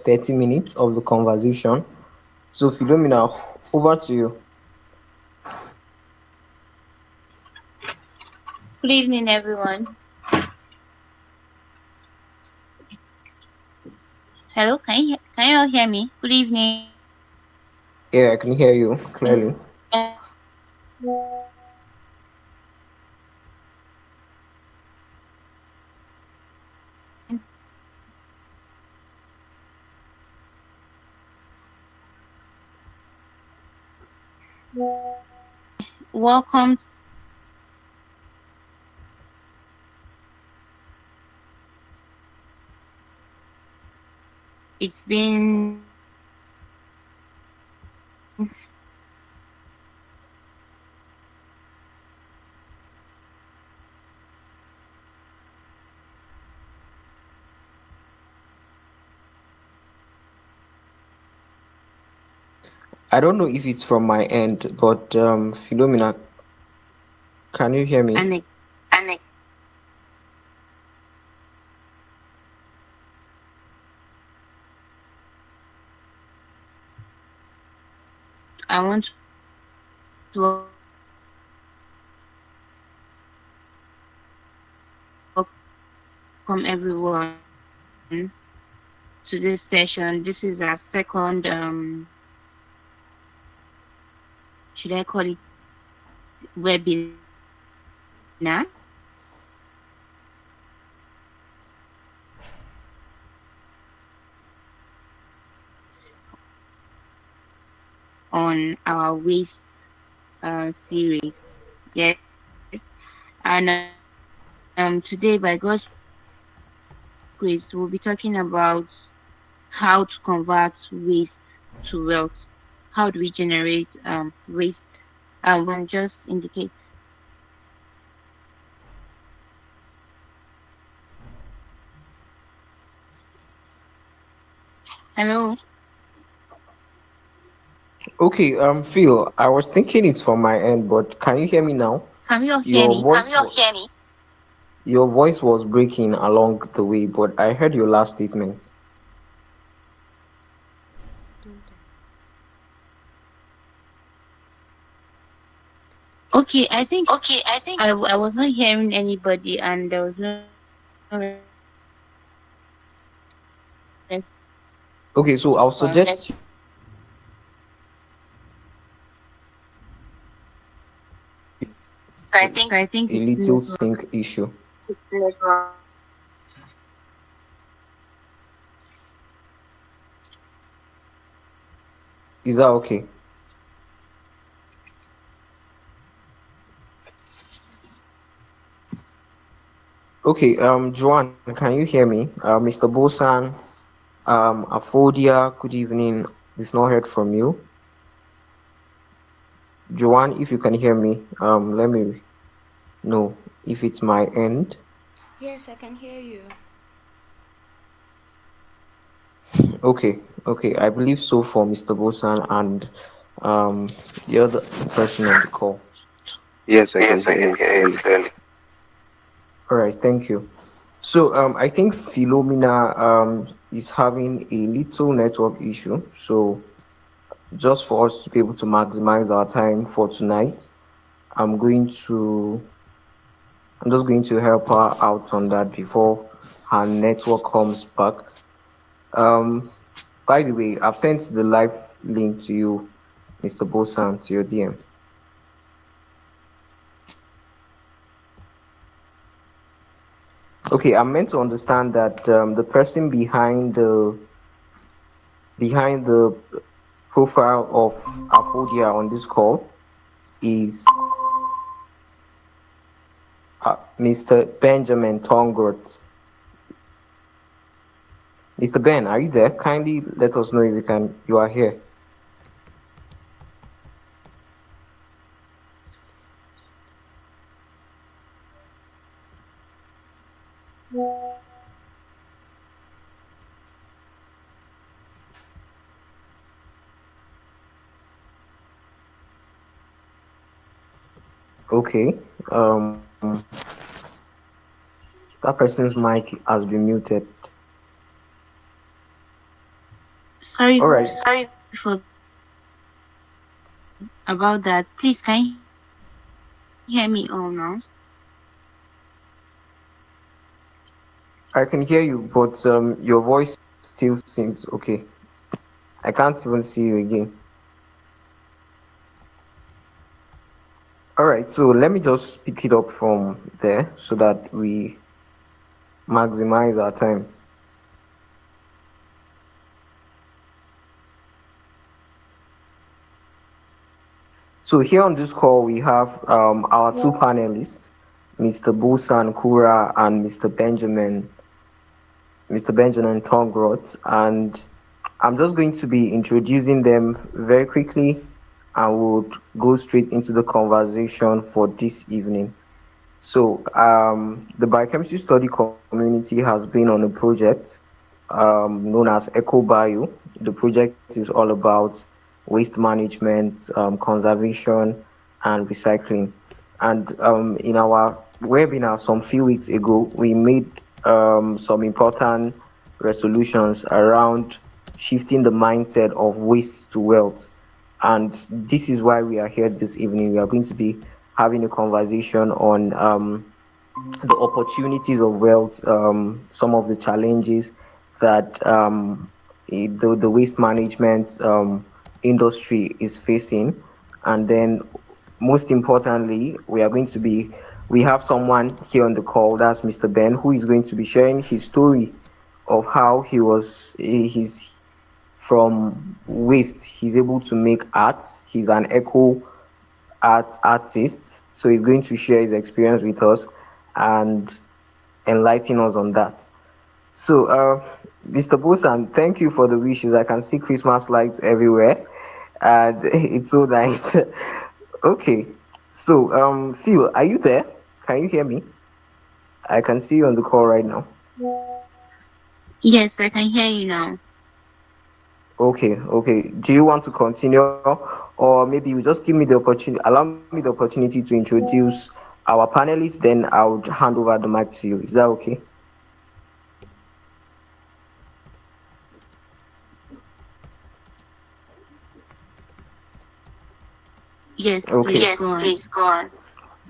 30 minutes of the conversation. So, Philomena, over to you. Good evening, everyone. Hello, can you all hear me? Good evening. Yeah, I can hear you clearly. Welcome. It's been I don't know if it's from my end, but Philomena, can you hear me? an I want to welcome everyone to this session. This is our second should I call it webinar on our waste series. Yes. And today by God's grace we'll be talking about how to convert waste to wealth. How do we generate waste? One just indicate. Hello, Okay, Phil, I was thinking it's from my end, but can you hear me now? can you all hear Your me? voice, your voice was breaking along the way, but I heard your last statement. Okay, I think I was not hearing anybody and there was no Okay, so I'll response. suggest So I think a it's little network. sync issue. Is that okay? Okay, Joanne, can you hear me? Mr. Bosan, Afodia, good evening. We've not heard from you. Joanne, if you can hear me, let me know if it's my end. Yes, I can hear you. Okay, okay, I believe so for Mr. Bosan and um the other person on the call. Yes, I can hear you clearly. All right, thank you. So I think Philomena is having a little network issue. So just for us to be able to maximize our time for tonight, I'm going to I'm just going to help her out on that before her network comes back. Um, by the way, I've sent the live link to you, Mr. Bosan, to your DM. Okay, I'm meant to understand that the person behind the profile of Aphodia on this call is Mr. Benjamin Tongrot. Mr. Ben, are you there? Kindly let us know if you are here. Okay. That person's mic has been muted. Sorry All right. for about that. Please, can you hear me all now? I can hear you, but your voice still seems okay. I can't even see you again. All right, so let me just pick it up from there so that we maximize our time. So here on this call, we have our two panelists, Mr. Busan Kura and Mr. Benjamin Tongrot, and I'm just going to be introducing them very quickly and we'll go straight into the conversation for this evening. So, the biochemistry study community has been on a project known as EcoBio. The project is all about waste management, conservation, and recycling. And in our webinar some few weeks ago, we made some important resolutions around shifting the mindset of waste to wealth. And this is why we are here this evening. We are going to be having a conversation on the opportunities of wealth, some of the challenges that the waste management industry is facing, and then most importantly, we have someone here on the call. That's Mr. Ben, who is going to be sharing his story of how he's from waste. He's able to make art. He's an eco artist, so he's going to share his experience with us and enlighten us on that. So, Mr. Bosan, thank you for the wishes. I can see Christmas lights everywhere, and it's so nice. Okay, so Phil, are you there? Can you hear me? I can see you on the call right now. Yes, I can hear you now. Okay, okay. Do you want to continue, or maybe you just give me the opportunity, allow me the opportunity to introduce our panelists, then I would hand over the mic to you. Is that okay? Yes, Okay. please Yes, go on. please go on.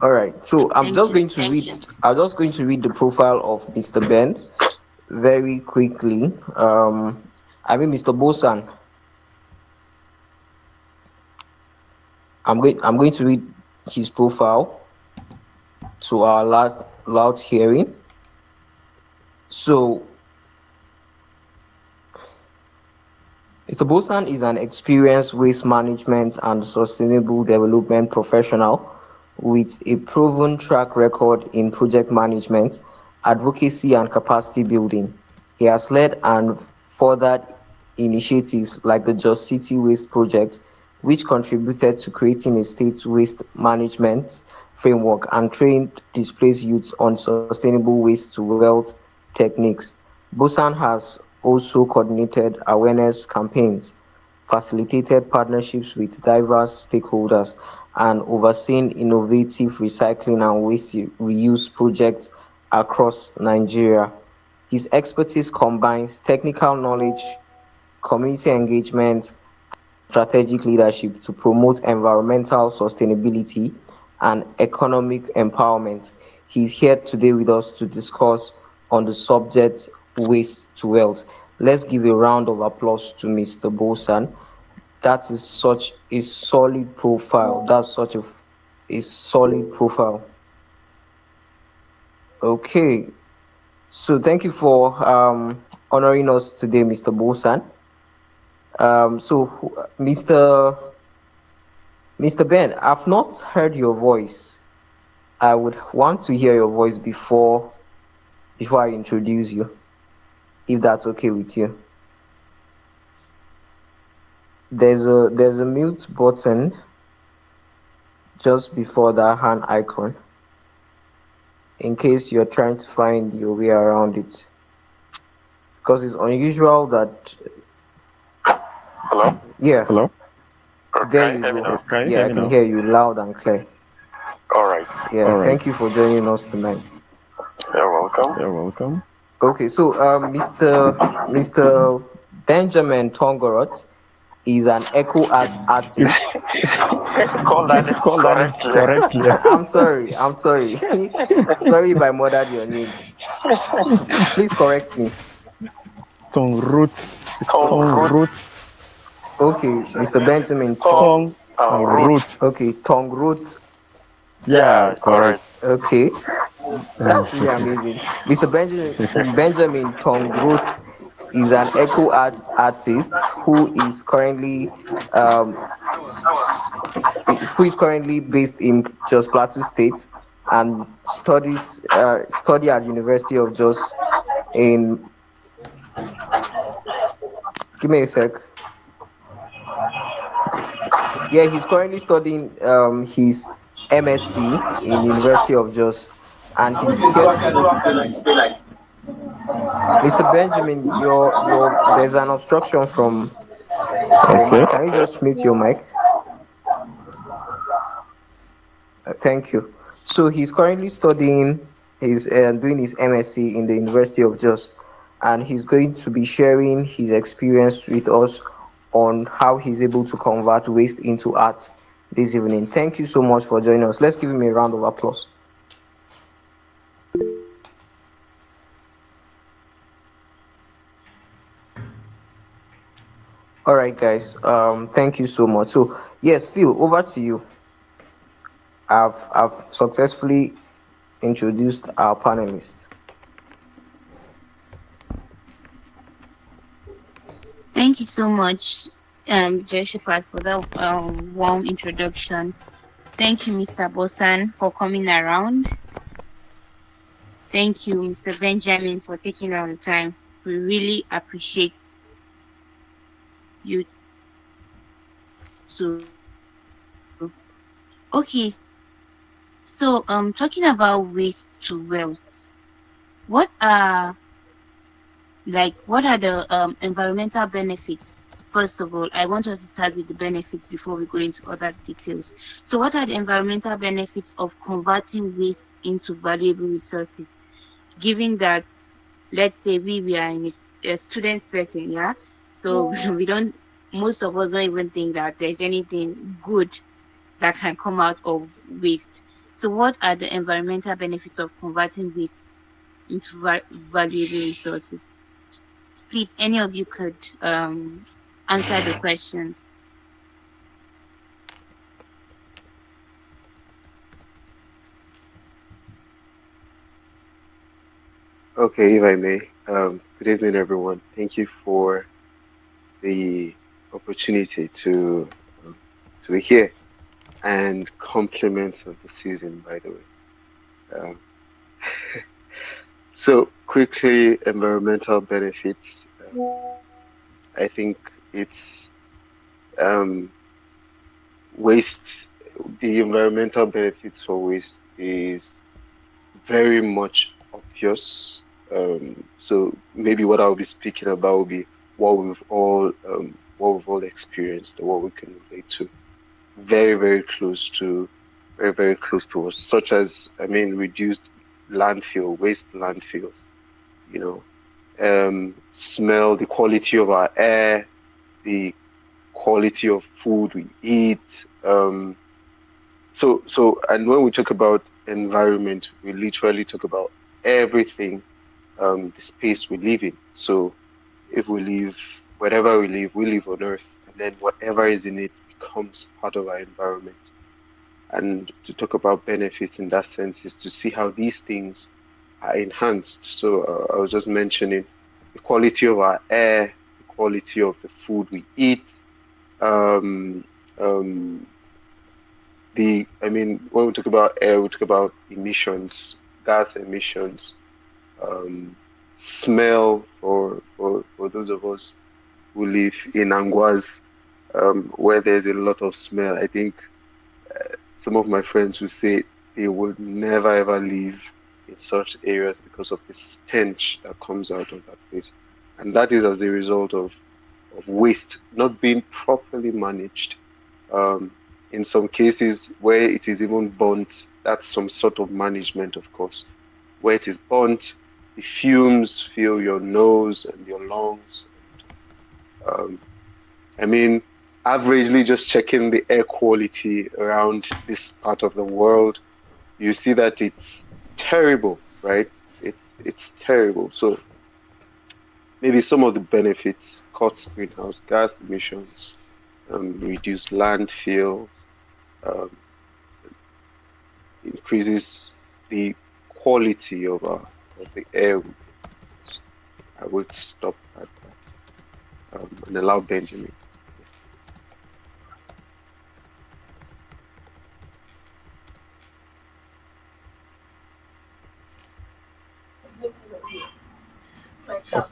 All right. So I'm Thank just you. going to read. I'm just going to read the profile of Mr. Ben very quickly. Mr. Bosan. I'm going to read his profile to our loud hearing. So Mr. Bosan is an experienced waste management and sustainable development professional with a proven track record in project management, advocacy, and capacity building. He has led and furthered initiatives like the Just City Waste Project, which contributed to creating a state waste management framework and trained displaced youth on sustainable waste to wealth techniques. Bosan has also coordinated awareness campaigns, facilitated partnerships with diverse stakeholders, and overseen innovative recycling and waste reuse projects across Nigeria. His expertise combines technical knowledge, community engagement, and strategic leadership to promote environmental sustainability and economic empowerment. He's here today with us to discuss on the subject waste to wealth. Let's give a round of applause to Mr. Bosan. That is such a solid profile. That's such a solid profile. Okay, so thank you for honoring us today, Mr. Bosan. Mr. Ben, I've not heard your voice. I would want to hear your voice before I introduce you, if that's okay with you. There's a mute button just before that hand icon, in case you're trying to find your way around it, because it's unusual that. Hello? Yeah, Hello? there Can you you hear me go. now? Can you Yeah, hear I me can now? hear you loud and clear. All right. Yeah, All right. thank you for joining us tonight. You're welcome. You're welcome. Okay, so Mr. Benjamin Tongorot is an eco art artist. Call that name Call that name correctly. correctly. I'm sorry. Sorry if I murdered your name. Please correct me. Tongue roots. It's Tongue tongue root. roots. Okay, Mr. Benjamin Tongue Tongue and root. root. Okay, Tongrot. Yeah, Yeah, correct. correct. Okay, that's really amazing. Mr. Benjamin Tongrot is an eco art artist um who is currently based in Jos Plateau State and study at University of Jos in give me a sec. Yeah, he's currently studying his MSc in University of Jos, and he's here to Mr. Benjamin, your there's an obstruction from your Okay. mic. Can you just mute your mic? Thank you. So he's currently studying, he's doing his MSc in the University of Jos, and he's going to be sharing his experience with us on how he's able to convert waste into art this evening. Thank you so much for joining us. Let's give him a round of applause. All right, guys. Thank you so much. So yes, Phil, over to you. I've successfully introduced our panelists. Thank you so much, Joshua, for that warm introduction. Thank you, Mr. Bosan, for coming around. Thank you, Mr. Benjamin, for taking all the time. We really appreciate you too. Okay, so talking about waste to wealth, what are what are the environmental benefits? First of all, I want us to start with the benefits before we go into other details. So what are the environmental benefits of converting waste into valuable resources? Given that, let's say we are in a student setting, yeah? So we don't, most of us don't even think that there's anything good that can come out of waste. So what are the environmental benefits of converting waste into valuable resources? Please, any of you could answer the questions. Okay, if I may. Good evening, everyone. Thank you for the opportunity um, to be here and compliments of the season, by the way. Um, so quickly, environmental benefits. I think it's um, waste. The environmental benefits for waste is very much obvious. So maybe what I'll be speaking about will be what we've all experienced, or what we can relate to. Very, very close to us. Such as, I mean, reduced waste landfills. You smell, the quality of our air, the quality of food we eat. And when we talk about environment, we literally talk about everything, the space we live in. So if we live, wherever we live on Earth, and then whatever is in it becomes part of our environment. And to talk about benefits in that sense is to see how these things are enhanced. So I was just mentioning the quality of our air, the quality of the food we eat, um, um, I mean, when we talk about air, we talk about emissions, gas emissions, um, smell for those of us who live in Anguas, where there's a lot of smell. I think some of my friends will say they would never ever live in such areas because of the stench that comes out of that place. And that is as a result of waste not being properly managed. Um, in some cases where it is even burnt, that's some sort of management, of course. Where it is burnt, the fumes fill your nose and your lungs. Um, I mean, averagely just checking the air quality around this part of the world, you see that it's terrible, right? It's terrible. So maybe some of the benefits: cuts greenhouse gas emissions, reduce landfills, um, increases the quality of the air we breathe. So I would stop at that, and allow Benjamin. Yeah.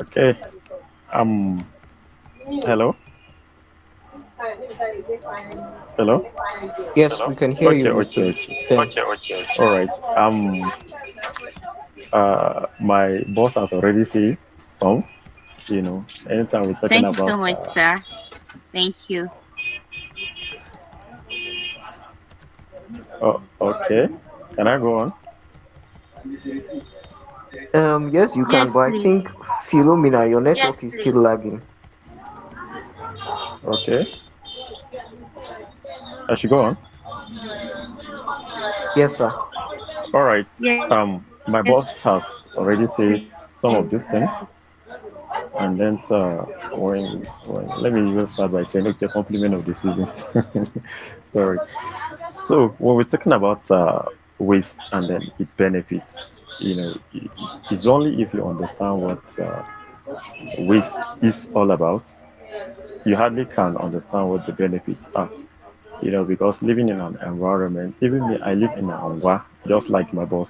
Okay. Um. Hello. Hello. Yes, we can hear you, Okay. Mr. Okay. Okay. Ken. All right. My boss has already said some. Anytime we're talking Thank you so about. much, sir. Thank you. Oh, okay. Can I go on? Yes, you can, Yes, but I think please. Philomena, your network is still lagging. Okay. I should go on. Yes, sir. All right. Yes, My please. boss has already said some of these things, and then when let me even start by saying, okay, compliment of the season. Sorry. So when we're talking about waste and then it benefits, it's only if you understand what waste is all about, you hardly can understand what the benefits are. Because living in an environment, even me, I live in an angwa, just like my boss.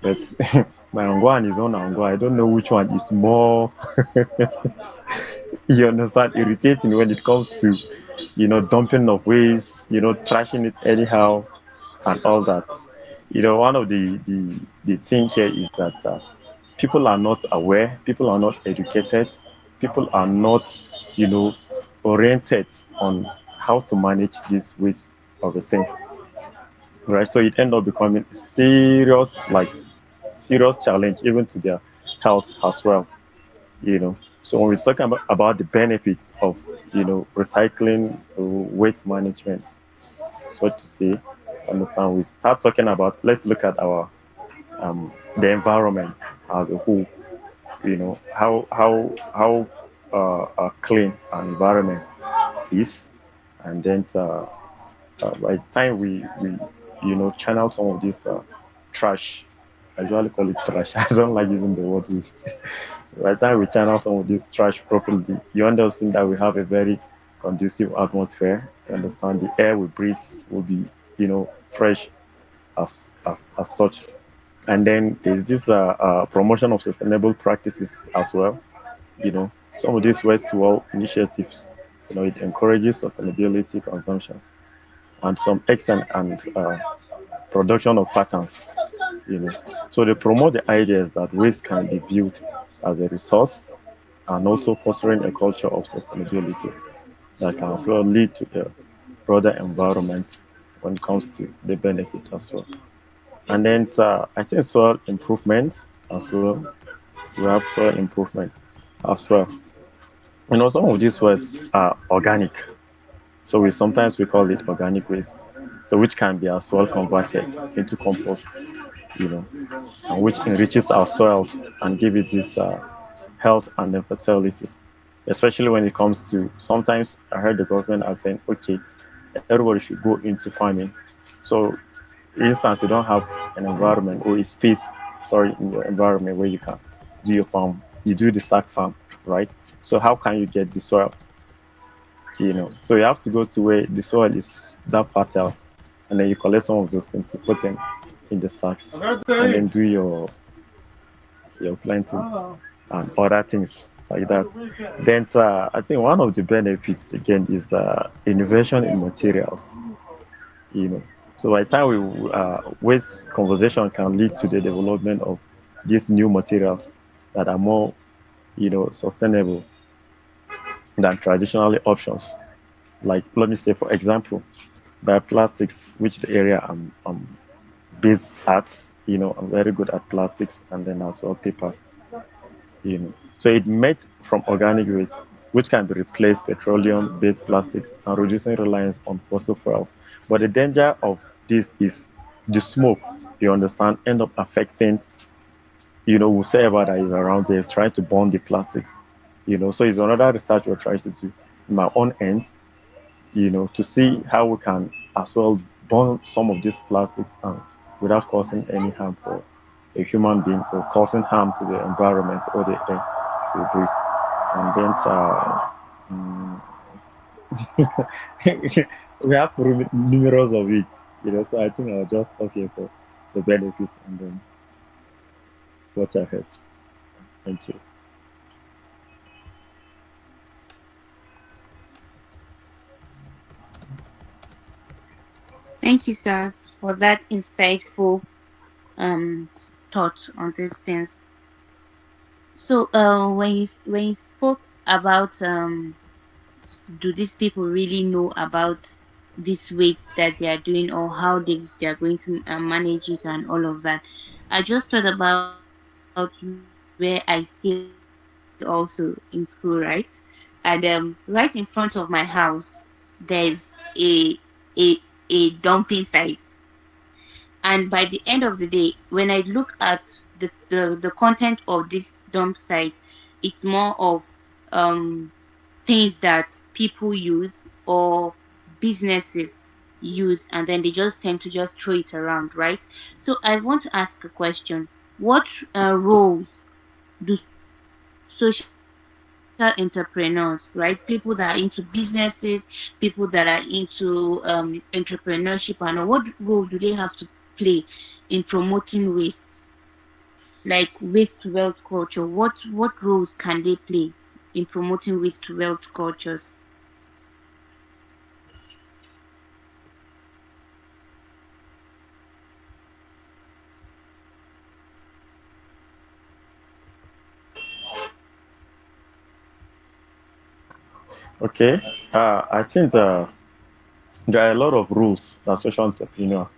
But my angwa and his own angwa, I don't know which one is more, you understand, irritating when it comes to, dumping of waste, trashing it anyhow and all that. One of the thing here is that people are not aware, people are not educated, people are not, you know, oriented on how to manage this waste of the thing, right? So it end up becoming serious, like serious challenge even to their health as well. So when we talk about the benefits of recycling, waste management, so to say, understand, we start talking about, let's look at our the environment as a whole. How clean an environment is, and then by the time we channel some of this trash. I usually call it trash. I don't like using the word waste. By the time we channel some of this trash properly, you understand that we have a very conducive atmosphere. You understand the air we breathe will be, fresh as such. And then there's this promotion of sustainable practices as well. Some of these waste to well initiatives, it encourages sustainability consumption and some extent and production of patterns. you know. So they promote the ideas that waste can be viewed as a resource and also fostering a culture of sustainability that can as well lead to a broader environment when it comes to the benefit as well. And then I think soil improvement as well. We have soil improvement as well. Some of these words are organic. So we call it organic waste. So which can be as well converted into compost, you know, and which enriches our soil and give it this health and then fertility. Especially when it comes to, sometimes I heard the government are saying, okay, everybody should go into farming. So, for instance, you don't have an environment or a space, sorry, in your environment where you can do your farm. You do the sack farm, right? So how can you get the soil? So you have to go to where the soil is that fertile, and then you collect some of those things, you put them in the sacks, and then do your planting and other things like that. Then I think one of the benefits again is innovation in materials. You know, so by the time we waste conversation can lead to the development of these new materials that are more sustainable than traditional options. Like let me say, for example, bioplastics, which the area I'm based at. I'm very good at plastics and then as well papers. So it made from organic waste, which can be replaced petroleum-based plastics and reducing reliance on fossil fuels. But the danger of this is the smoke, you understand, end up affecting, whoever that is around there trying to burn the plastics. So it's another research we're trying to do in my own ends, to see how we can as well burn some of these plastics and without causing any harm for a human being or causing harm to the environment or the air we breathe. And then we have numerous of it, so I think I'll just talk here for the benefits and then watch ahead. Thank you. Thank you, sir, for that insightful thought on these things. So, when you spoke about do these people really know about this waste that they are doing, or how they are going to manage it and all of that, I just thought about where I stay also in school, right? And right in front of my house, there's a a dumping site. And by the end of the day, when I look at the content of this dump site, it's more of um things that people use or businesses use, and then they just tend to just throw it around, right? So I want to ask a question. What roles do social entrepreneurs, right, people that are into businesses, people that are into entrepreneurship, and what role do they have to play in promoting waste, like waste to wealth culture? What roles can they play in promoting waste to wealth cultures? Okay. I think there are a lot of rules that social entrepreneurs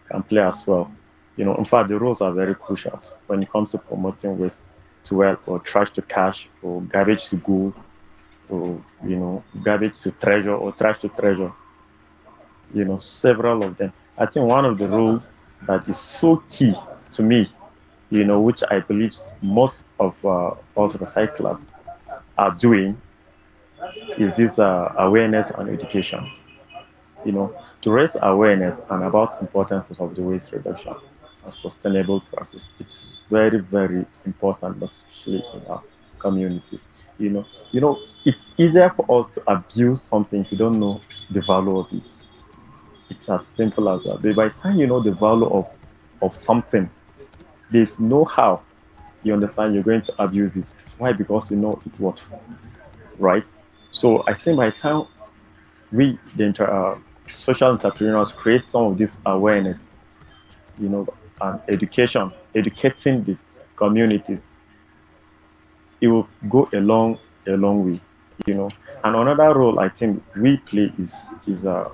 can play as well. In fact, the rules are very crucial when it comes to promoting waste to wealth or trash to cash or garbage to go or, garbage to treasure or trash to treasure, several of them. I think one of the rules that is so key to me, which I believe most of us recyclers are doing, is this awareness and education. To raise awareness and about importance of the waste reduction and sustainable practice. It's very, very important, especially in our communities. It's easier for us to abuse something if you don't know the value of it. It's as simple as that. But by the time you know the value of something, there's no how you understand you're going to abuse it. Why? Because you know it what, right? So I think by the time we, the social entrepreneurs, create some of this awareness, and educating the communities, it will go a long way, you know. And another role I think we play is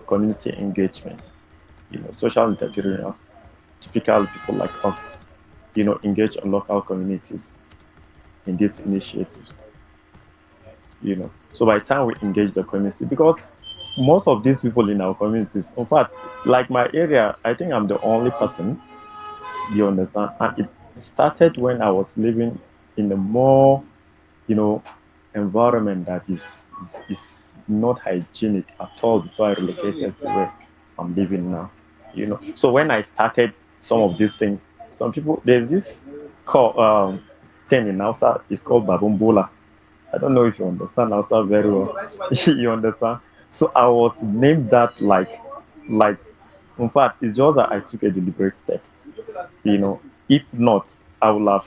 community engagement. Social entrepreneurs, typical people like us, engage in local communities in these initiatives. So by the time we engage the community, because most of these people in our communities, in fact, like my area, I think I'm the only person, you understand, and it started when I was living in a more, you know environment that is not hygienic at all before I relocated to where I'm living now. So when I started some of these things, some people, there's this call thing in Hausa, it's called babumbola. I don't know if you understand Hausa very well. You understand? So I was named that, like in fact, it's just that I took a deliberate step. If not, I would have,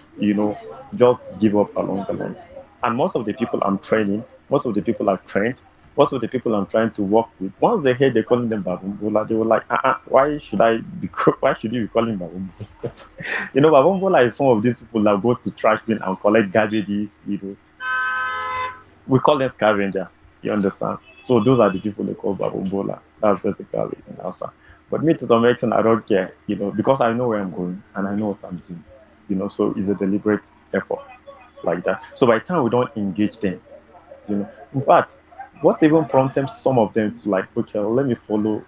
just give up along the line. And most of the people I'm training, most of the people I've trained, most of the people I'm trying to work with, once they hear they calling them babumbola, they were like, why should I be why should you be calling babumbola? Babumbola is some of these people that go to trash bin and collect garbages. We call them scavengers. You understand? So those are the people they call babumbola. That's basically in Hausa. But me, to some extent, I don't care, because I know where I'm going and I know what I'm doing. So it's a deliberate effort like that. So by the time we don't engage them, In fact, what even prompted some of them to like, okay, let me follow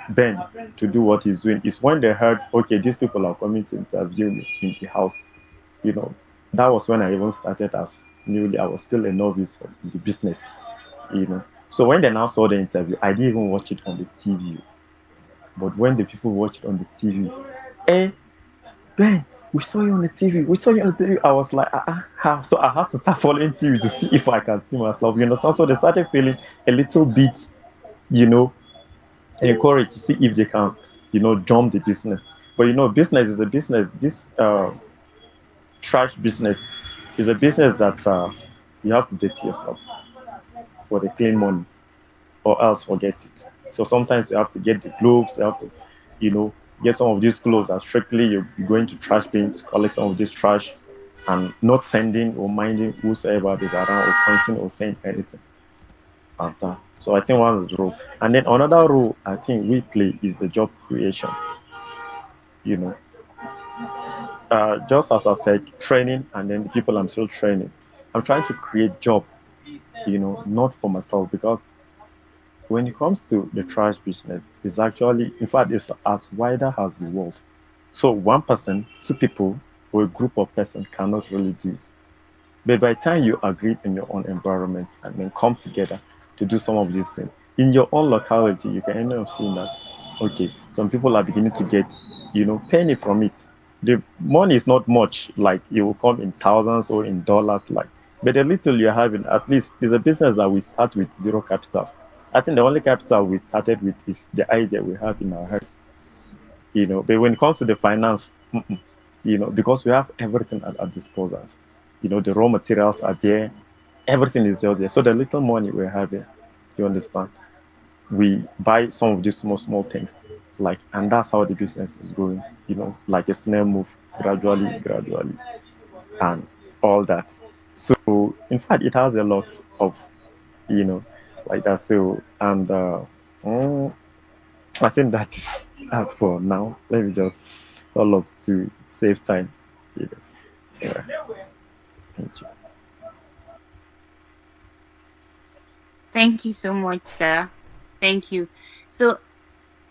Ben to do what he's doing is when they heard, okay, these people are coming to interview me in the house. You know, that was when I even started as newly. I was still a novice for the business. You know, so when they now saw the interview, I didn't even watch it on the TV. But when the people watched it on the TV, eh, Ben, we saw you on the TV. We saw you on the TV. I was like, how? So I had to start following TV to see if I can see myself. You know, so they started feeling a little bit, you know, encouraged to see if they can, jump the business. But business is a business. This trash business is a business that you have to dirty yourself for the clean money, or else forget it. So sometimes you have to get the gloves. You have to, you know, get some of these gloves that strictly you're going to trash bins, collect some of this trash, and not sending or minding whosoever is around or pointing or saying anything as that. So I think one is the role. And then another role I think we play is the job creation. You know, just as I said, training and then the people I'm still training. I'm trying to create job, not for myself because when it comes to the trash business, it's actually, in fact, it's as wider as the world. So one person, two people, or a group of persons cannot really do it. But by the time you agree in your own environment and then come together to do some of these things, in your own locality, you can end up seeing that, okay, some people are beginning to get, penny from it. The money is not much, like it will come in thousands or in dollars, like, but the little you're having, at least, is a business that we start with zero capital. I think the only capital we started with is the idea we have in our heads, but when it comes to the finance, because we have everything at our disposal, the raw materials are there, everything is just there. So the little money we're having, you understand, we buy some of these small, small things, like, and that's how the business is going, like a snail move, gradually, gradually, and all that. So, in fact, it has a lot of, you know, like that. So, and mm, I think that is that for now. Let me just all up to save time. You know. Yeah, thank you. Thank you so much, sir. Thank you. So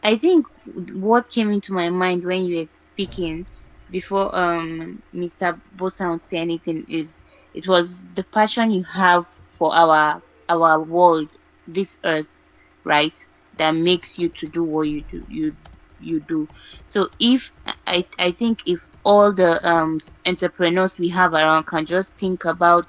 I think what came into my mind when you were speaking before Mr. Bosa would say anything is it was the passion you have for our world, this earth, right? That makes you to do what you do. So if I think if all the entrepreneurs we have around can just think about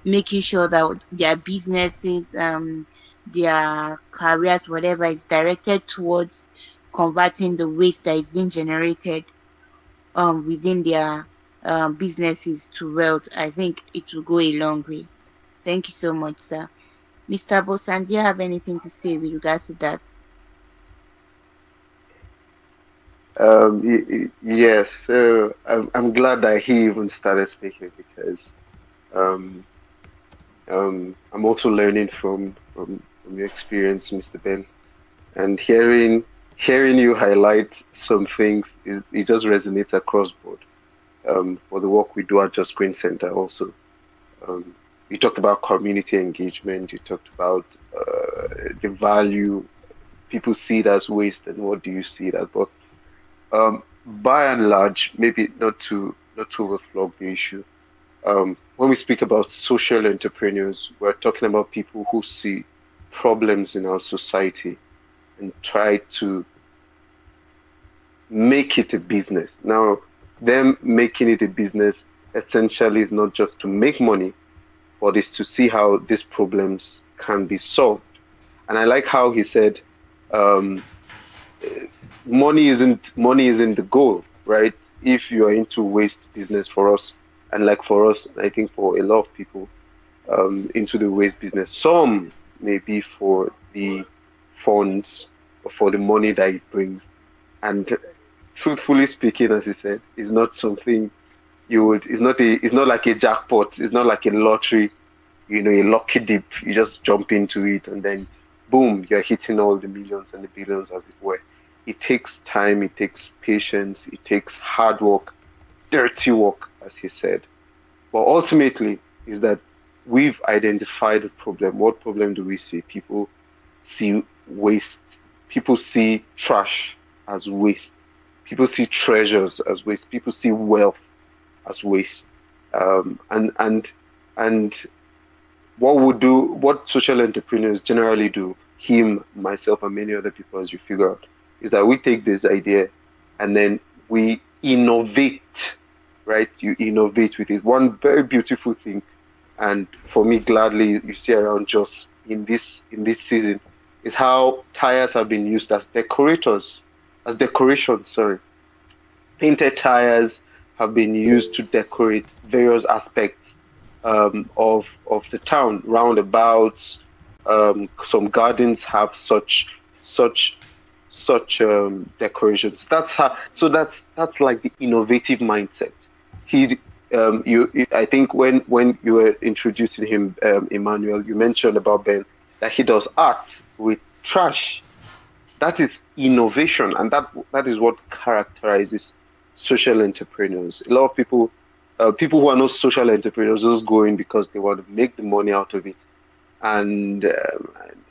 making sure that their businesses, their careers, whatever is directed towards converting the waste that is being generated within their businesses to wealth, I think it will go a long way. Thank you so much, sir. Mr. Bosan, do you have anything to say with regards to that? Yes, so I'm glad that he even started speaking because um, I'm also learning from your experience, Mr. Ben, and hearing you highlight some things it just resonates across board. For the work we do at Just Green Center, also, you talked about community engagement. You talked about the value people see it as waste, and what do you see it as? But by and large, maybe not to overflog the issue. When we speak about social entrepreneurs, we're talking about people who see problems in our society and try to make it a business. Now, them making it a business essentially is not just to make money, but is to see how these problems can be solved. And I like how he said, um, money isn't the goal, right? If you are into waste business for us, and like for us, I think for a lot of people into the waste business, some may be for the funds or for the money that it brings. And truthfully speaking, as he said, is not something you would. It's not like a jackpot. It's not like a lottery. A lucky dip. You just jump into it and then boom, you're hitting all the millions and the billions, as it were. It takes time. It takes patience. It takes hard work, dirty work, as he said. But ultimately, is that we've identified the problem. What problem do we see? People see waste. People see trash as waste. People see treasures as waste. People see wealth as waste. And what social entrepreneurs generally do, him, myself, and many other people, as you figure out, is that we take this idea and then we innovate, right? You innovate with it. One very beautiful thing, and for me, gladly, you see around just in this season, is how tires have been used as decorators, as decorations. Sorry, painted tires have been used to decorate various aspects of the town, roundabouts. Some gardens have such decorations. That's how. So that's like the innovative mindset. He, I think when you were introducing him, Emmanuel, you mentioned about Ben that he does art with trash. That is innovation, and that is what characterizes social entrepreneurs. A lot of people who are not social entrepreneurs just go in because they want to make the money out of it, and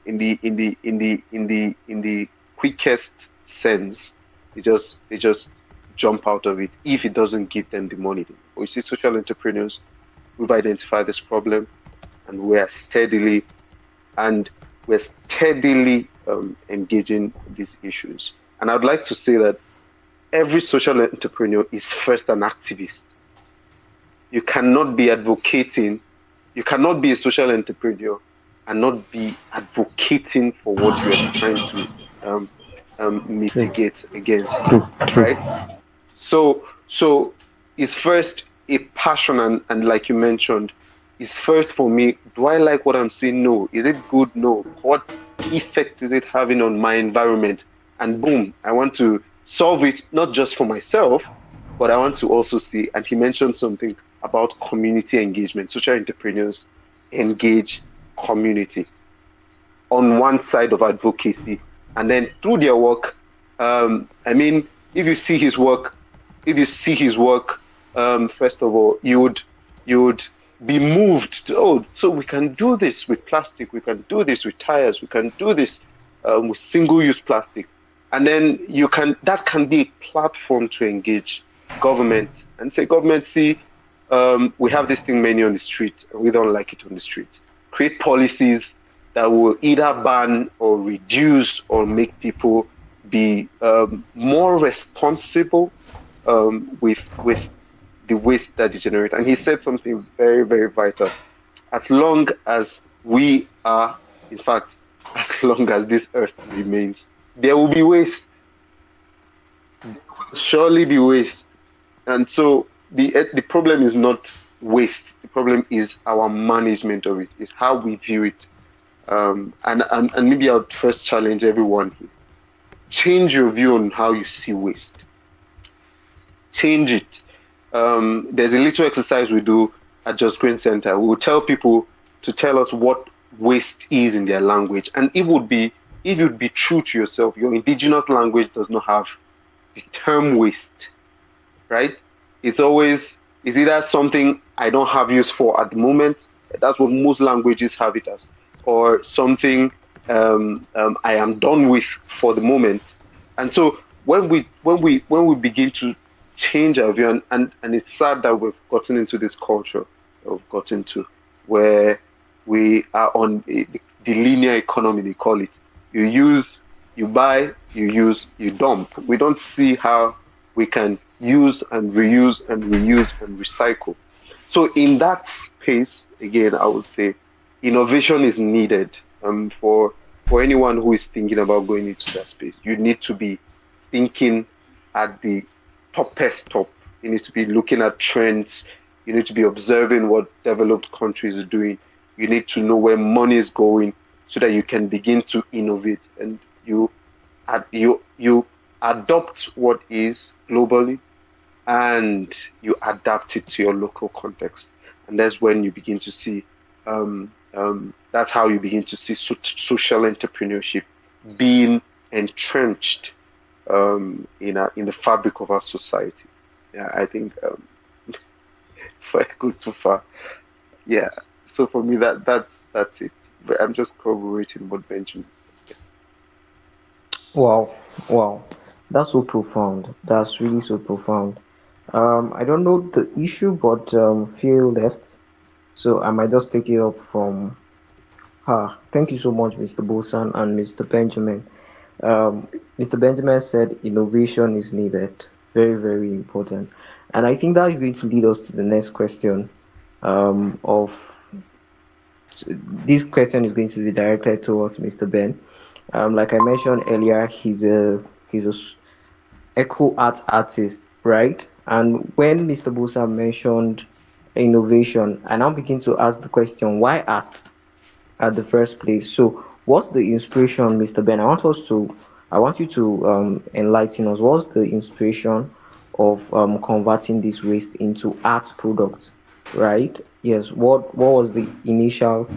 in the quickest sense, they just jump out of it if it doesn't give them the money. We see social entrepreneurs, we've identified this problem, and and we're steadily engaging these issues. And I'd like to say that every social entrepreneur is first an activist. You cannot be advocating, you cannot be a social entrepreneur and not be advocating for what you are trying to True. mitigate against, True. True. right? So it's first a passion, and like you mentioned, it's first for me. Do I like what I'm seeing? No. Is it good? No. What effect is it having on my environment? And boom, I want to solve it not just for myself, but I want to also see. And he mentioned something about community engagement. Social entrepreneurs engage community on one side of advocacy, and then through their work. I mean, if you see his work, if you see his work, first of all, you would be moved to, oh, so we can do this with plastic, we can do this with tires, we can do this with single-use plastic, and then that can be a platform to engage government and say, government, see, we have this thing many on the street, and we don't like it on the street. Create policies that will either ban or reduce or make people be more responsible with the waste that they generate. And he said something very, very vital. As long as we are, in fact, as long as this earth remains, there will be waste. There will surely be waste. And so the problem is not waste. The problem is our management of it, is how we view it. And maybe I'll first challenge everyone here. Change your view on how you see waste. Change it. There's a little exercise we do at Just Green Center. We will tell people to tell us what waste is in their language. And if you'd be true to yourself, your indigenous language does not have the term waste, right? It's either something I don't have use for at the moment. That's what most languages have it as, or something I am done with for the moment. And so when we begin to change our view, and it's sad that we've gotten into this culture of gotten to where we are on the linear economy, they call it. You use, you buy, you use, you dump. We don't see how we can use and reuse and reuse and recycle. So in that space, again, I would say innovation is needed for anyone who is thinking about going into that space. You need to be thinking at the toppest top. You need to be looking at trends. You need to be observing what developed countries are doing. You need to know where money is going so that you can begin to innovate, and you adopt what is globally, and you adapt it to your local context. And that's when you begin to see, that's how you begin to see social entrepreneurship being entrenched in the fabric of our society. Yeah, I think if I go too far, yeah. So for me, that's it. But I'm just corroborating what Benjamin said. Wow, wow, that's so profound. That's really so profound. I don't know the issue, but Phil left, so I might just take it up from her. Thank you so much, Mr. Bosan and Mr. Benjamin. Mr. Benjamin said innovation is needed, very, very important, and I think that is going to lead us to the next question. Of this question is going to be directed towards Mr. Ben. Like I mentioned earlier, he's a eco art artist, right? And when Mr. Bosa mentioned innovation, I now begin to ask the question, why art at the first place? So, what's the inspiration, Mr. Ben? I want you to enlighten us. What's the inspiration of converting this waste into art products, right? Yes. What was the initial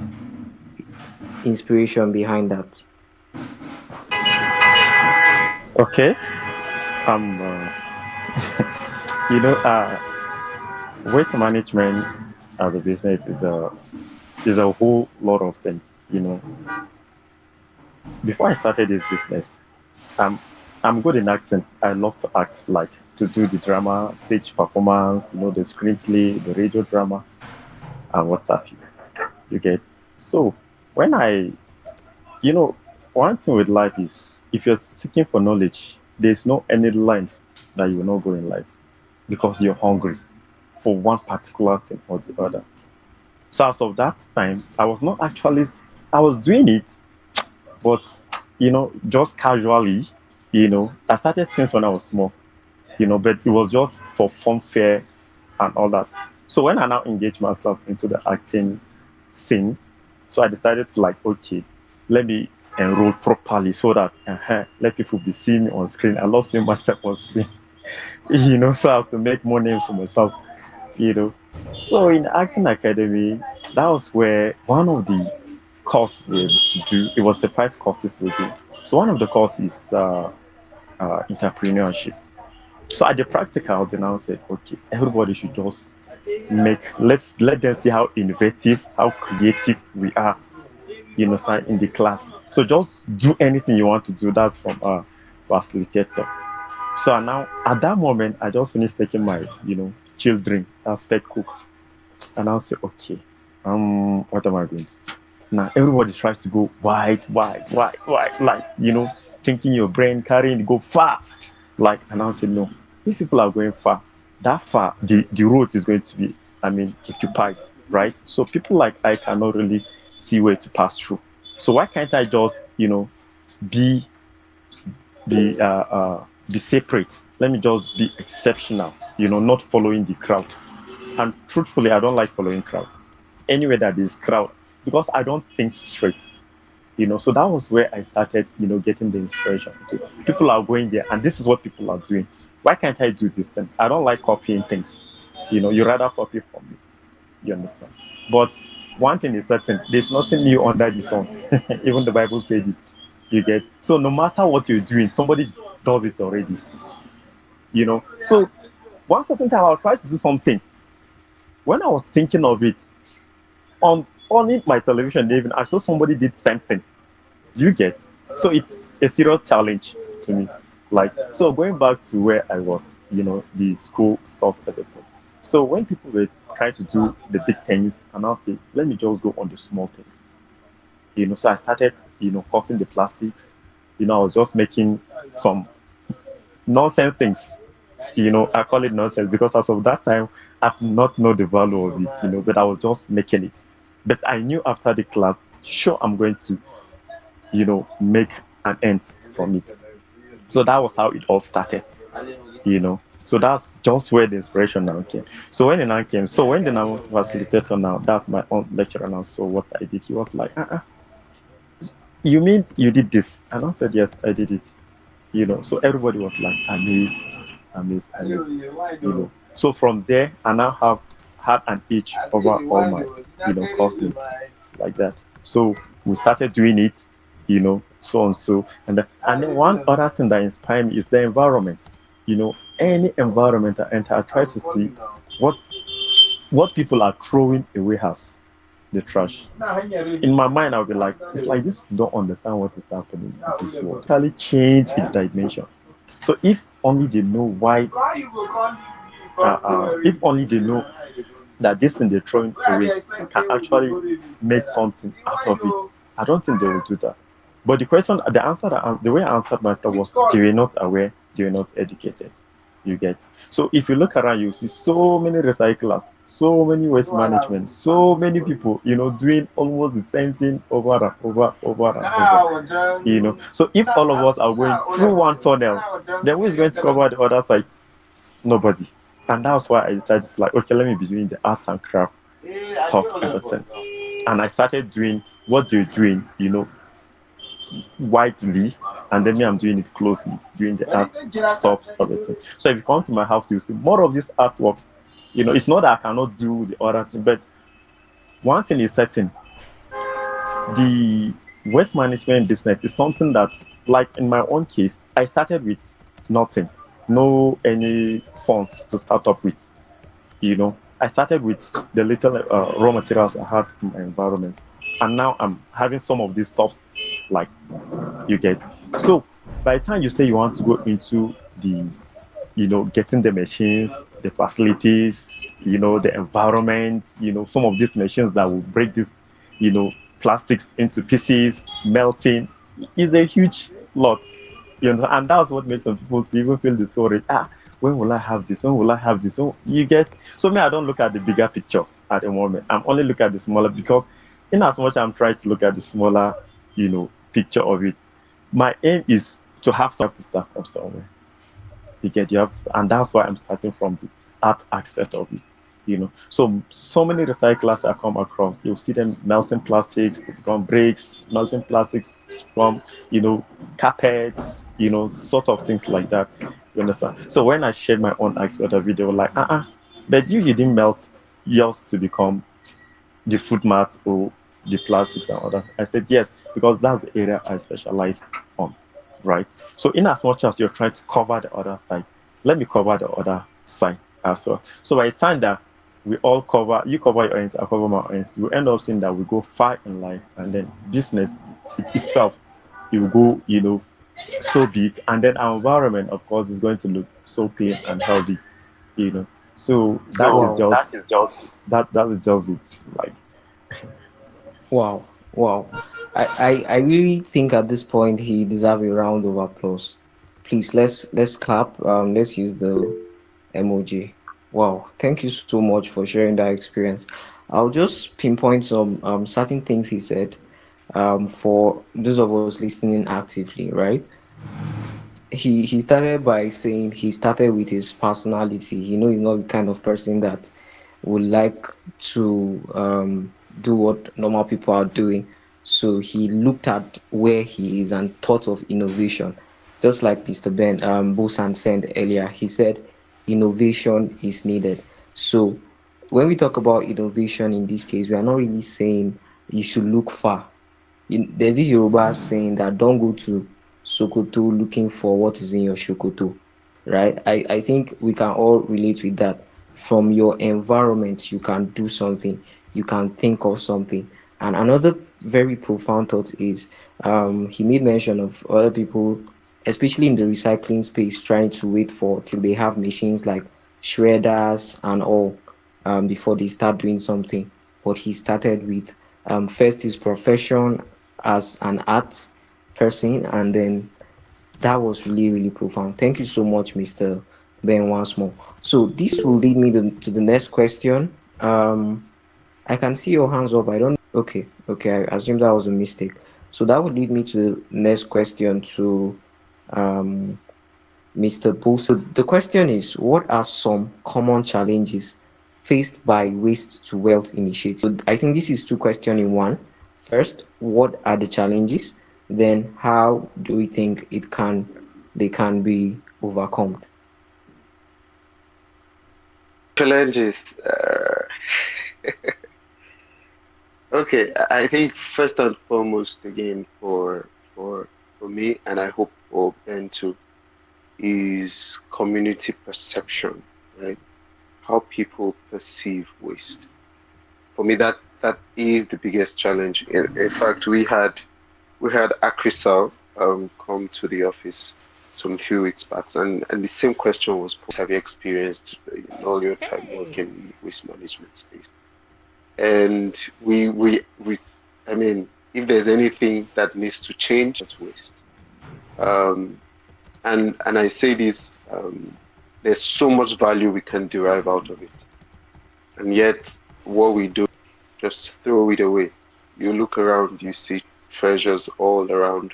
inspiration behind that? Okay. Um, you know, waste management as a business is a whole lot of things. You know, before I started this business, I'm I'm good in acting. I love to act, like to do the drama, stage performance, the screenplay, the radio drama, and what have you. You get. So when you know, one thing with life is if you're seeking for knowledge, there's no any line that you will not go in life because you're hungry for one particular thing or the other. So as of that time, I was doing it, but just casually. I started since when I was small. But it was just for fun fair and all that. So when I now engage myself into the acting scene, so I decided to, like, okay, let me enroll properly so that let people be seeing me on screen. I love seeing myself on screen, so I have to make more names for myself, you know. So in acting academy, that was where one of the course we were to do. It was the 5 courses we do. So one of the courses is entrepreneurship. So at the practical, then I said, okay, everybody should just let's let them see how innovative, how creative we are, sir, in the class. So just do anything you want to do. That's from facilitator. So now at that moment, I just finished taking my, children as pet cook, and I'll say, okay, what am I going to do? Now everybody tries to go wide, wide, wide, wide, like, thinking your brain carrying go far. Like, and I'll say, no, if people are going far, that far, the road is going to be, occupied, right? So people like I cannot really see where to pass through. So why can't I just, be be separate? Let me just be exceptional, not following the crowd. And truthfully, I don't like following crowd. Anywhere that is crowd, because I don't think straight. So that was where I started, getting the inspiration. Okay, people are going there, and this is what people are doing. Why can't I do this thing? I don't like copying things. You rather copy from me. You understand? But one thing is certain: there's nothing new under the sun. Even the Bible said it. You get. So no matter what you're doing, somebody does it already. So one certain time I'll try to do something. When I was thinking of it, on it, my television, even I saw somebody did something. Do you get? So it's a serious challenge to me. Like, so going back to where I was, the school stuff, everything. So when people were trying to do the big things, and I'll say, let me just go on the small things. So I started, cutting the plastics. I was just making some nonsense things. I call it nonsense because as of that time, I've not know the value of it, but I was just making it. But I knew after the class, sure, I'm going to, make an end from it. So that was how it all started, you know. So that's just where the inspiration now came. So when the now came, so when the now facilitator now, that's my own lecturer now. So what I did, he was like, you mean you did this? And I said, yes, I did it. So everybody was like amazed, amazed, amazed. So from there, I now have had an itch over all my, classmates like that. So we started doing it, so and so. And then one other thing that inspired me is the environment. Any environment I enter, I try to see what what people are throwing away as. the trash. In my mind, I'll be like, it's like this don't understand what is happening in this world. Totally change its dimension. So if only they know why, if only they know that this thing they're throwing away can actually make something out of it, I don't think they will do that. But the question, the answer, the way I answered myself was, they were not aware, they were not educated. You get. So if you look around, you see so many recyclers, so many waste management, so many people, doing almost the same thing over and over and over. So if all of us are going through one tunnel, then who is going to cover the other side? Nobody. And that's why I decided to like, okay, let me be doing the arts and craft stuff, everything. And I started doing what they're doing, widely, and then me, I'm doing it closely, doing the art stuff, everything. So if you come to my house, you'll see more of these artworks. It's not that I cannot do the other thing, but one thing is certain: the waste management business is something that, like in my own case, I started with nothing, no any funds to start up with. I started with the little raw materials I had in my environment, and now I'm having some of these stuff, like, you get. So by the time you say you want to go into the, getting the machines, the facilities, the environment, some of these machines that will break this, plastics into pieces, melting, is a huge lot. And that's what makes some people to even feel discouraged. When will I have this? When will I have this? You get. So me, I don't look at the bigger picture at the moment. I'm only looking at the smaller, because in as much I'm trying to look at the smaller, picture of it, my aim is to have to start from somewhere. You have to, and that's why I'm starting from the art aspect of it. So many recyclers I come across, you'll see them melting plastics to become bricks, melting plastics from, carpets, sort of things like that. You understand? So when I shared my own aspect of it, they were like, but you didn't melt yours to become the food mats or the plastics and other. I said yes, because that's the area I specialize on, right? So in as much as you're trying to cover the other side, let me cover the other side as well. So by the time that we all cover, you cover your ends, I cover my ends, we end up seeing that we go far in life, and then business itself, it will go, so big, and then our environment, of course, is going to look so clean and healthy, you know. So that is Wow. that is just it. Like, Wow. Wow. I really think at this point he deserves a round of applause. Please, let's clap. Let's use the emoji. Wow. Thank you so much for sharing that experience. I'll just pinpoint some certain things he said for those of us listening actively, right? He started by saying he started with his personality. He's not the kind of person that would like to do what normal people are doing. So he looked at where he is and thought of innovation. Just like Mr. Ben Busan said earlier, he said innovation is needed. So when we talk about innovation in this case, we are not really saying you should look far. There's this Yoruba saying that don't go to Sokoto looking for what is in your Shokoto, right? I think we can all relate with that. From your environment, you can do something, you can think of something. And another very profound thought is he made mention of other people, especially in the recycling space, trying to wait for till they have machines like shredders and all before they start doing something. But he started with first his profession as an art person, and then that was really, really profound. Thank you so much, Mr. Ben, once more. So this will lead me to the next question. I can see your hands up. I don't. Okay, okay. I assume that was a mistake. So that would lead me to the next question to um, Mr. Bull. So the question is, what are some common challenges faced by waste to wealth initiatives? So I think this is two questions in one. First, what are the challenges? Then how do we think they can be overcome? Challenges. Okay, I think first and foremost, again, for me, and I hope for Ben too, is community perception, right? How people perceive waste. For me, that is the biggest challenge. In fact, we had Acrisal come to the office some few weeks back, and the same question was posed. Have you experienced in all your time Hey. working in waste management space? And we I mean, if there's anything that needs to change, that's waste. Um, and I say this, there's so much value we can derive out of it, and yet what we do, just throw it away. You look around, you see treasures all around.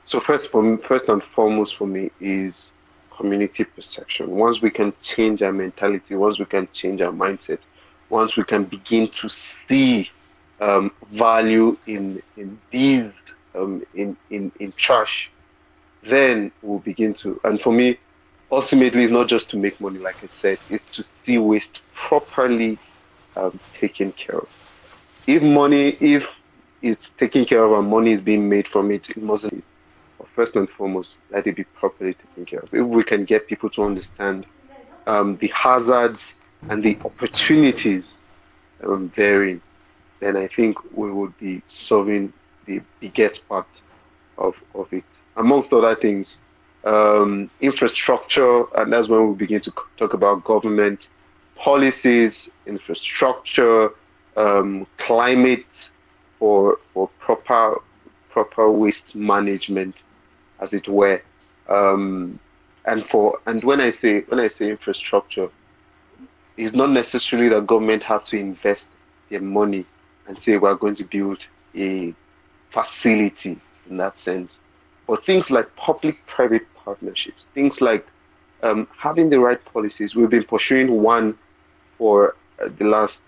So first and foremost for me is community perception. Once we can change our mentality, once we can change our mindset, once we can begin to see value in these in trash, then we'll begin to. And for me, ultimately, it's not just to make money, like I said, it's to see waste properly taken care of. If it's taken care of and money is being made from it, it mustn't. But first and foremost, let it be properly taken care of. If we can get people to understand the hazards and the opportunities therein, then I think we would be solving the biggest part of it. Amongst other things, infrastructure, and that's when we begin to talk about government policies, infrastructure, climate for proper waste management, as it were. Um, and when I say infrastructure, it's not necessarily that government have to invest their money and say we're going to build a facility in that sense. But things like public-private partnerships, things like having the right policies. We've been pursuing one for the last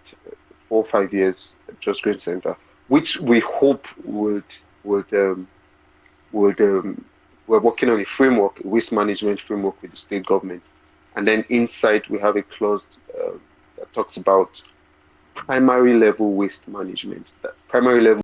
4 or 5 years at Just Green Center, which we hope would would we're working on a framework, a waste management framework with the state government, and then inside we have a clause that talks about primary level waste management. That primary level